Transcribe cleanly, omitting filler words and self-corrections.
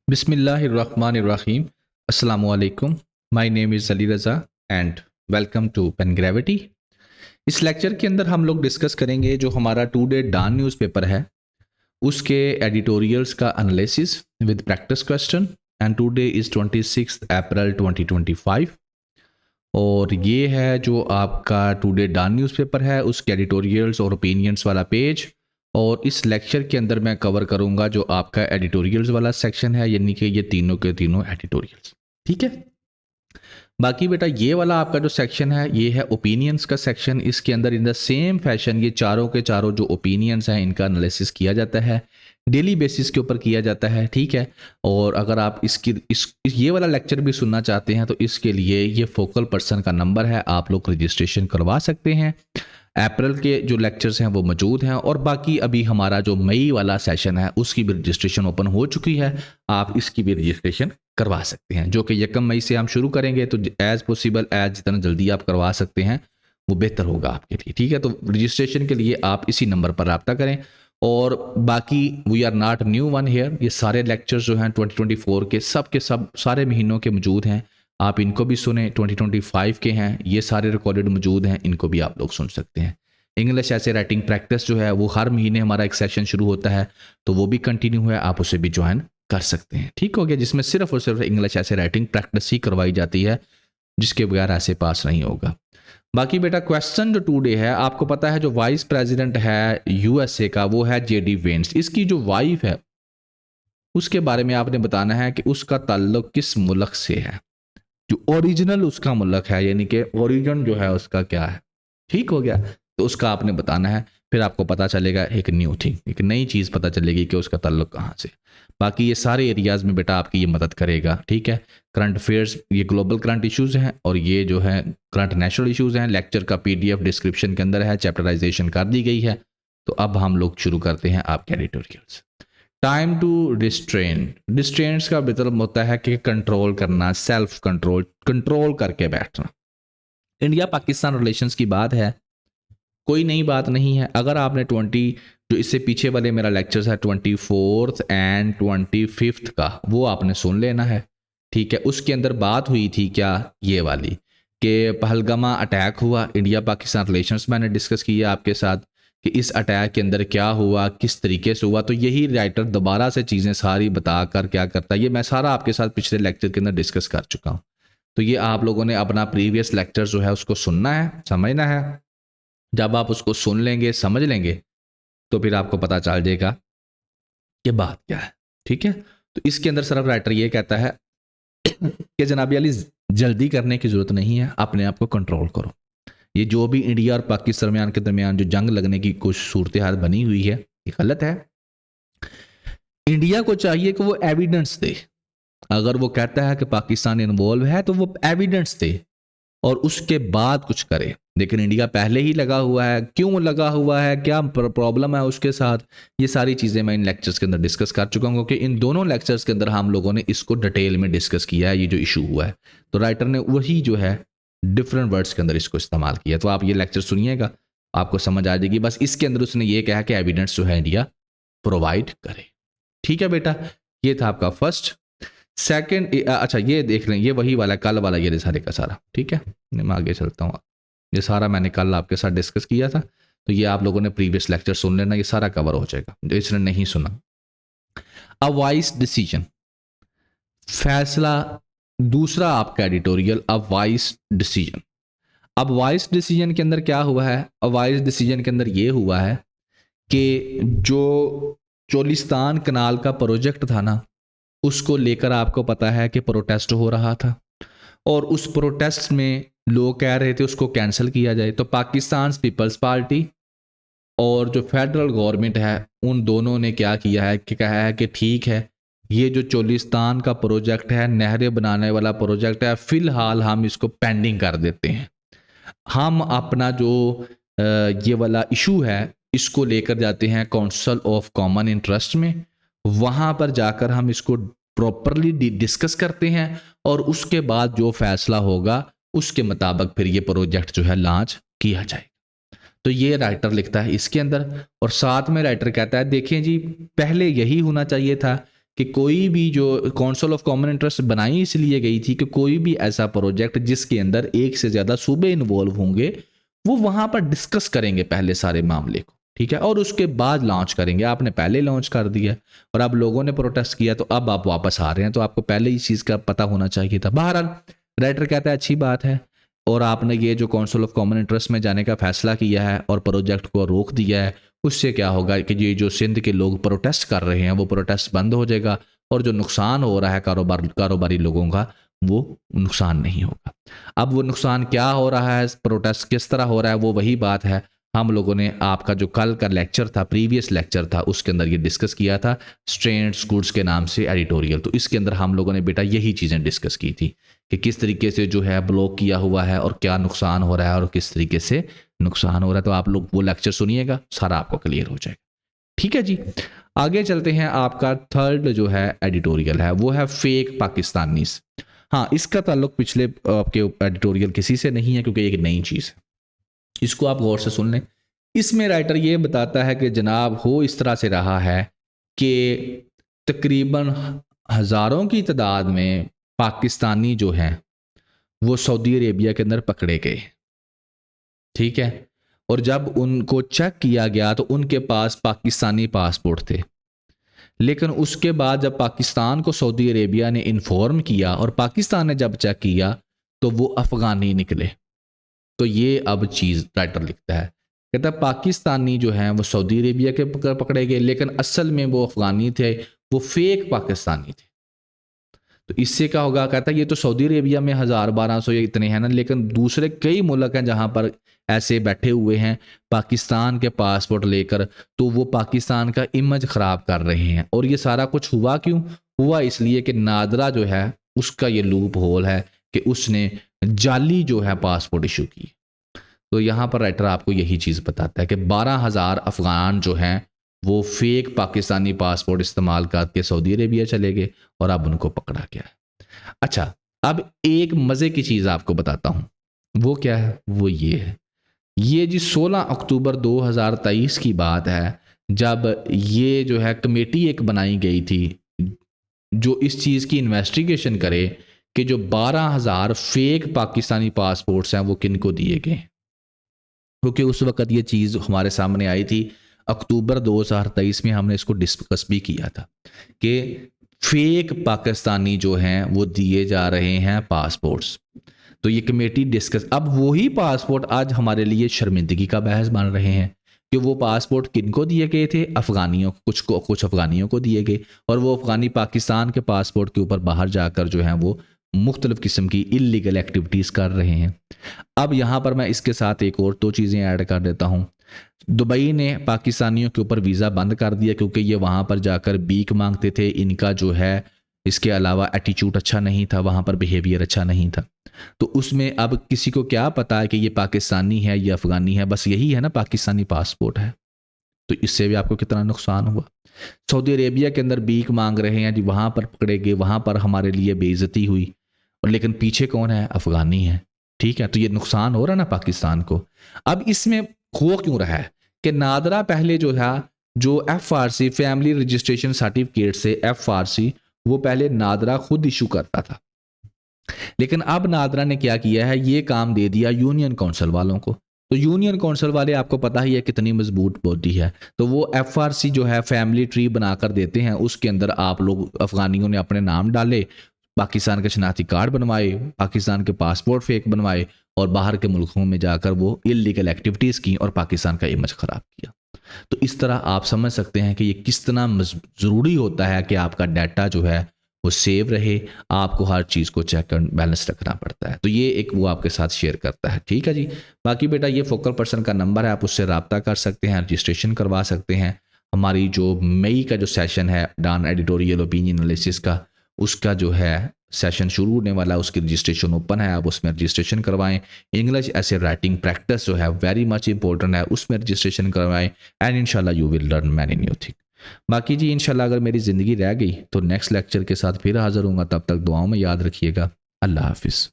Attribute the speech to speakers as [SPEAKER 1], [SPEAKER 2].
[SPEAKER 1] बिस्मिल्लाहिर्रहमानिर्रहीम अस्सलामुअलैकुम। My name is Ali Raza and welcome to pen gravity. इस लेक्चर के अंदर हम लोग डिस्कस करेंगे जो हमारा टुडे डॉन न्यूज़पेपर है उसके एडिटोरियल्स का analysis with practice question. And today is 26 अप्रैल 2025 और ये है जो आपका टुडे डॉन न्यूज़पेपर है उसके एडिटोरियल्स और ओपिनियंस वाला पेज। और इस लेक्चर के अंदर मैं कवर करूंगा जो आपका एडिटोरियल्स वाला सेक्शन है, यानी कि ये तीनों के तीनों एडिटोरियल्स। ठीक है, बाकी बेटा ये वाला आपका जो सेक्शन है ये है ओपिनियंस का सेक्शन। इसके अंदर इन द सेम फैशन ये चारों के चारों जो ओपिनियंस हैं इनका एनालिसिस किया जाता है, डेली बेसिस के ऊपर किया जाता है। ठीक है, और अगर आप ये वाला लेक्चर भी सुनना चाहते हैं तो इसके लिए ये फोकल पर्सन का नंबर है, आप लोग रजिस्ट्रेशन करवा सकते हैं। अप्रैल के जो लेक्चर्स हैं वो मौजूद हैं और बाकी अभी हमारा जो मई वाला सेशन है उसकी भी रजिस्ट्रेशन ओपन हो चुकी है, आप इसकी भी रजिस्ट्रेशन करवा सकते हैं जो कि 1 मई से हम शुरू करेंगे। तो एज पॉसिबल एज जितना जल्दी आप करवा सकते हैं वो बेहतर होगा आपके लिए। ठीक है, तो रजिस्ट्रेशन के लिए आप इसी नंबर पर रब्ता करें। और बाकी we are not new one here, ये सारे लेक्चर्स जो हैं 2024 के सब सारे महीनों के मौजूद हैं, आप इनको भी सुने। 2025 के हैं, ये सारे रिकॉर्डेड मौजूद हैं, इनको भी आप लोग सुन सकते हैं। इंग्लिश ऐसे राइटिंग प्रैक्टिस जो है वो हर महीने हमारा एक सेशन शुरू होता है, तो वो भी कंटिन्यू है, आप उसे भी ज्वाइन कर सकते हैं। ठीक हो गया, जिसमें सिर्फ और सिर्फ इंग्लिश ऐसे राइटिंग प्रैक्टिस ही करवाई जाती है, जिसके बगैर ऐसे पास नहीं होगा। बाकी बेटा क्वेश्चन जो टुडे है, आपको पता है जो वाइस प्रेसिडेंट है यूएसए का वो है जेडी वेंस। इसकी जो वाइफ है उसके बारे में आपने बताना है कि उसका ताल्लुक किस मुल्क से है, जो ओरिजिनल उसका मुल्क है, यानी कि ओरिजिन जो है उसका क्या है। ठीक हो गया, तो उसका आपने बताना है, फिर आपको पता चलेगा एक न्यू थिंग, एक नई चीज़ पता चलेगी कि उसका ताल्लुक कहाँ से। बाकी ये सारे एरियाज़ में बेटा आपकी ये मदद करेगा। ठीक है, करंट अफेयर्स, ये ग्लोबल करंट इश्यूज़ हैं और ये जो है करंट नेशनल इश्यूज़ हैं। लेक्चर का पीडीएफ डिस्क्रिप्शन के अंदर है, चैप्टराइजेशन कर दी गई है। तो अब हम लोग शुरू करते हैं आपके editorials. Time to restrain. Restraints का मतलब होता है कि कंट्रोल करना, सेल्फ कंट्रोल, कंट्रोल करके बैठना। इंडिया पाकिस्तान रिलेशंस की बात है, कोई नई बात नहीं है। अगर आपने 20 जो इससे पीछे वाले मेरा लेक्चर्स है 24th एंड 25th का, वो आपने सुन लेना है। ठीक है, उसके अंदर बात हुई थी क्या, ये वाली कि पहलगामा अटैक हुआ, इंडिया पाकिस्तान रिलेशंस मैंने डिस्कस किया आपके साथ कि इस अटैक के अंदर क्या हुआ, किस तरीके से हुआ। तो यही राइटर दोबारा से चीज़ें सारी बता कर क्या करता है, ये मैं सारा आपके साथ पिछले लेक्चर के अंदर डिस्कस कर चुका हूँ। तो ये आप लोगों ने अपना प्रीवियस लेक्चर जो है उसको सुनना है, समझना है। जब आप उसको सुन लेंगे, समझ लेंगे, तो फिर आपको पता चल जाएगा कि बात क्या है। ठीक है, तो इसके अंदर सिर्फ राइटर ये कहता है कि जनाबी अली जल्दी करने की जरूरत नहीं है, अपने आप को कंट्रोल करो। ये जो भी इंडिया और पाकिस्तान के दरमियान जो जंग लगने की कुछ सूरत हाल बनी हुई है, ये गलत है। इंडिया को चाहिए कि वो एविडेंस दे। अगर वो कहता है कि पाकिस्तान इन्वॉल्व है तो वो एविडेंस दे और उसके बाद कुछ करे। लेकिन इंडिया पहले ही लगा हुआ है, क्यों लगा हुआ है, क्या प्रॉब्लम है उसके साथ, ये सारी चीज़ें मैं इन लेक्चर्स के अंदर डिस्कस कर चुका हूँ, क्योंकि इन दोनों लेक्चर्स के अंदर हम लोगों ने इसको डिटेल में डिस्कस किया है, ये जो इशू हुआ है। तो राइटर ने वही जो है डिफरेंट वर्ड्स के अंदर इसको इस्तेमाल किया। तो आप ये लेक्चर सुनिएगा, आपको समझ आ जाएगी। बस इसके अंदर उसने ये कहा कि एविडेंस जो है इंडिया प्रोवाइड करे। ठीक है बेटा, ये था आपका फर्स्ट। सेकंड, अच्छा ये देख लें, ये वही वाला कल वाला, ये सारे का सारा। ठीक है, मैं आगे चलता हूँ। ये सारा मैंने कल आपके साथ डिस्कस किया था, तो ये आप लोगों ने प्रीवियस लेक्चर सुन लेना, ये सारा कवर हो जाएगा जो इसने नहीं सुना। अ वाइस डिसीजन, फैसला। दूसरा आपका एडिटोरियल, अ वाइस डिसीजन। अब वाइस डिसीजन के अंदर क्या हुआ है, अ वाइस डिसीजन के अंदर ये हुआ है कि जो चोलिस्तान कनाल का प्रोजेक्ट था ना, उसको लेकर आपको पता है कि प्रोटेस्ट हो रहा था और उस प्रोटेस्ट में लोग कह रहे थे उसको कैंसिल किया जाए। तो पाकिस्तान पीपल्स पार्टी और जो फेडरल गवर्नमेंट है उन दोनों ने क्या किया है कि कहा है कि ठीक है, ये जो चोलिस्तान का प्रोजेक्ट है, नहरें बनाने वाला प्रोजेक्ट है, फिलहाल हम इसको पेंडिंग कर देते हैं। हम अपना जो ये वाला इशू है इसको लेकर जाते हैं काउंसिल ऑफ कॉमन इंटरेस्ट में, वहाँ पर जाकर हम इसको प्रॉपरली डिस्कस करते हैं और उसके बाद जो फैसला होगा उसके मुताबिक फिर ये प्रोजेक्ट जो है लॉन्च किया जाए। तो ये राइटर लिखता है इसके अंदर। और साथ में राइटर कहता है देखें जी, पहले यही होना चाहिए था कि कोई भी जो काउंसिल ऑफ कॉमन इंटरेस्ट बनाई इसलिए गई थी कि कोई भी ऐसा प्रोजेक्ट जिसके अंदर एक से ज़्यादा सूबे इन्वॉल्व होंगे वो वहाँ पर डिस्कस करेंगे पहले सारे मामले को, ठीक है, और उसके बाद लॉन्च करेंगे। आपने पहले लॉन्च कर दिया और अब लोगों ने प्रोटेस्ट किया तो अब आप वापस आ रहे हैं, तो आपको पहले इस चीज़ का पता होना चाहिए था। बहरहाल राइटर कहता है अच्छी बात है, और आपने ये जो काउंसिल ऑफ कॉमन इंटरेस्ट में जाने का फैसला किया है और प्रोजेक्ट को रोक दिया है, उससे क्या होगा कि ये जो सिंध के लोग प्रोटेस्ट कर रहे हैं वो प्रोटेस्ट बंद हो जाएगा और जो नुकसान हो रहा है कारोबारी लोगों का वो नुकसान नहीं होगा। अब वो नुकसान क्या हो रहा है, प्रोटेस्ट किस तरह हो रहा है, वो वही बात है। हम लोगों ने आपका जो कल का लेक्चर था, प्रीवियस लेक्चर था, उसके अंदर ये डिस्कस किया था, स्ट्रेंड्स गुड्स के नाम से एडिटोरियल। तो इसके अंदर हम लोगों ने बेटा यही चीज़ें डिस्कस की थी कि किस तरीके से जो है ब्लॉक किया हुआ है और क्या नुकसान हो रहा है और किस तरीके से नुकसान हो रहा है। तो आप लोग वो लेक्चर सुनिएगा, सारा आपको क्लियर हो जाएगा। ठीक है जी, आगे चलते हैं। आपका थर्ड जो है एडिटोरियल है वो है फेक पाकिस्तानीज। हाँ, इसका ताल्लुक पिछले आपके एडिटोरियल किसी से नहीं है क्योंकि एक नई चीज़ है, इसको आप गौर से सुन लें। इसमें राइटर ये बताता है कि जनाब हो इस तरह से रहा है कि तकरीबन हज़ारों की तादाद में पाकिस्तानी जो हैं वो सऊदी अरेबिया के अंदर पकड़े गए, ठीक है, और जब उनको चेक किया गया तो उनके पास पाकिस्तानी पासपोर्ट थे। लेकिन उसके बाद जब पाकिस्तान को सऊदी अरेबिया ने इन्फॉर्म किया और पाकिस्तान ने जब चेक किया तो वो अफ़गानी निकले। तो ये अब चीज़ राइटर लिखता है, कहता है पाकिस्तानी जो हैं वो सऊदी अरेबिया के पकड़े गए लेकिन असल में वो अफ़गानी थे, वो फेक पाकिस्तानी थे। तो इससे क्या होगा, कहता है ये तो सऊदी अरेबिया में 1000-1200 या इतने हैं ना, लेकिन दूसरे कई मुल्क हैं जहाँ पर ऐसे बैठे हुए हैं पाकिस्तान के पासपोर्ट लेकर, तो वो पाकिस्तान का इमेज ख़राब कर रहे हैं। और ये सारा कुछ हुआ क्यों हुआ? इसलिए कि नादरा जो है उसका ये लूप होल है कि उसने जाली जो है पासपोर्ट इशू की। तो यहाँ पर राइटर आपको यही चीज़ बताता है कि 12,000 अफगान जो हैं वो फेक पाकिस्तानी पासपोर्ट इस्तेमाल करके सऊदी अरेबिया चले गए और अब उनको पकड़ा गया। अच्छा, अब एक मज़े की चीज़ आपको बताता हूँ, वो क्या है? वो ये है, ये जी 16 अक्टूबर 2023 की बात है जब ये जो है कमेटी एक बनाई गई थी जो इस चीज़ की इन्वेस्टिगेशन करे कि जो 12,000 फेक पाकिस्तानी पासपोर्ट्स हैं वो किन को दिए गए। क्योंकि उस वक्त ये चीज़ हमारे सामने आई थी, अक्टूबर 2023 में हमने इसको डिस्कस भी किया था कि फेक पाकिस्तानी जो हैं वो दिए जा रहे हैं पासपोर्ट्स। तो ये कमेटी डिस्कस, अब वही पासपोर्ट आज हमारे लिए शर्मिंदगी का बहस बन रहे हैं कि वो पासपोर्ट किनको दिए गए थे, अफ़गानियों को, कुछ अफ़गानियों को दिए गए और वो अफ़गानी पाकिस्तान के पासपोर्ट के ऊपर बाहर जाकर जो हैं वो मुख्तलिफ़ किस्म की इल्लीगल एक्टिविटीज़ कर रहे हैं। अब यहाँ पर मैं इसके साथ एक और दो चीज़ें ऐड कर देता हूँ। दुबई ने पाकिस्तानियों के ऊपर वीज़ा बंद कर दिया क्योंकि ये वहाँ पर जाकर भीख मांगते थे, इनका जो है इसके अलावा एटीट्यूड अच्छा नहीं था, वहाँ पर बिहेवियर अच्छा नहीं था। तो उसमें अब किसी को क्या पता है कि ये पाकिस्तानी है या अफ़गानी है, बस यही है ना पाकिस्तानी पासपोर्ट है। तो इससे भी आपको कितना नुकसान हुआ। सऊदी अरेबिया के अंदर भीख मांग रहे हैं जी, वहाँ पर पकड़े गए, वहाँ पर हमारे लिए बेइज्जती हुई, और लेकिन पीछे कौन है? अफ़गानी है, ठीक है। तो ये नुकसान हो रहा है ना पाकिस्तान को। अब इसमें हो क्यों रहा है कि नादरा पहले जो था, जो FRC फैमिली रजिस्ट्रेशन सर्टिफिकेट से FRC वो पहले नादरा खुद इशू करता था, लेकिन अब नादरा ने क्या किया है, ये काम दे दिया यूनियन काउंसिल वालों को। तो यूनियन काउंसिल वाले आपको पता ही है कितनी मजबूत बॉडी है, तो वो FRC जो है फैमिली ट्री बनाकर देते हैं, उसके अंदर आप लोग अफगानियों ने अपने नाम डाले, पाकिस्तान के शनाख्ती कार्ड बनवाए, पाकिस्तान के पासपोर्ट फेक बनवाए और बाहर के मुल्कों में जाकर वो इलीगल एक्टिविटीज़ की और पाकिस्तान का इमेज ख़राब किया। तो इस तरह आप समझ सकते हैं कि ये किस तरह ज़रूरी होता है कि आपका डाटा जो है वो सेव रहे, आपको हर चीज़ को चेक एंड बैलेंस रखना पड़ता है। तो ये एक वो आपके साथ शेयर करता है, ठीक है जी। बाकी बेटा ये फोकल पर्सन का नंबर है, आप उससे रब्ता कर सकते हैं, रजिस्ट्रेशन करवा सकते हैं। हमारी जो मई का जो सेशन है डॉन एडिटोरियल ओपिनियन एनालिसिस का, उसका जो है सेशन शुरू होने वाला है, उसकी रजिस्ट्रेशन ओपन है, आप उसमें रजिस्ट्रेशन करवाएं। इंग्लिश ऐसे राइटिंग प्रैक्टिस जो है वेरी मच इंपॉर्टेंट है, उसमें रजिस्ट्रेशन करवाएं एंड इंशाल्लाह you will learn many new thing. बाकी जी इंशाल्लाह अगर मेरी ज़िंदगी रह गई तो नेक्स्ट लेक्चर के साथ फिर हाज़िर होऊंगा, तब तक दुआओं में याद रखिएगा। अल्लाह हाफिज़।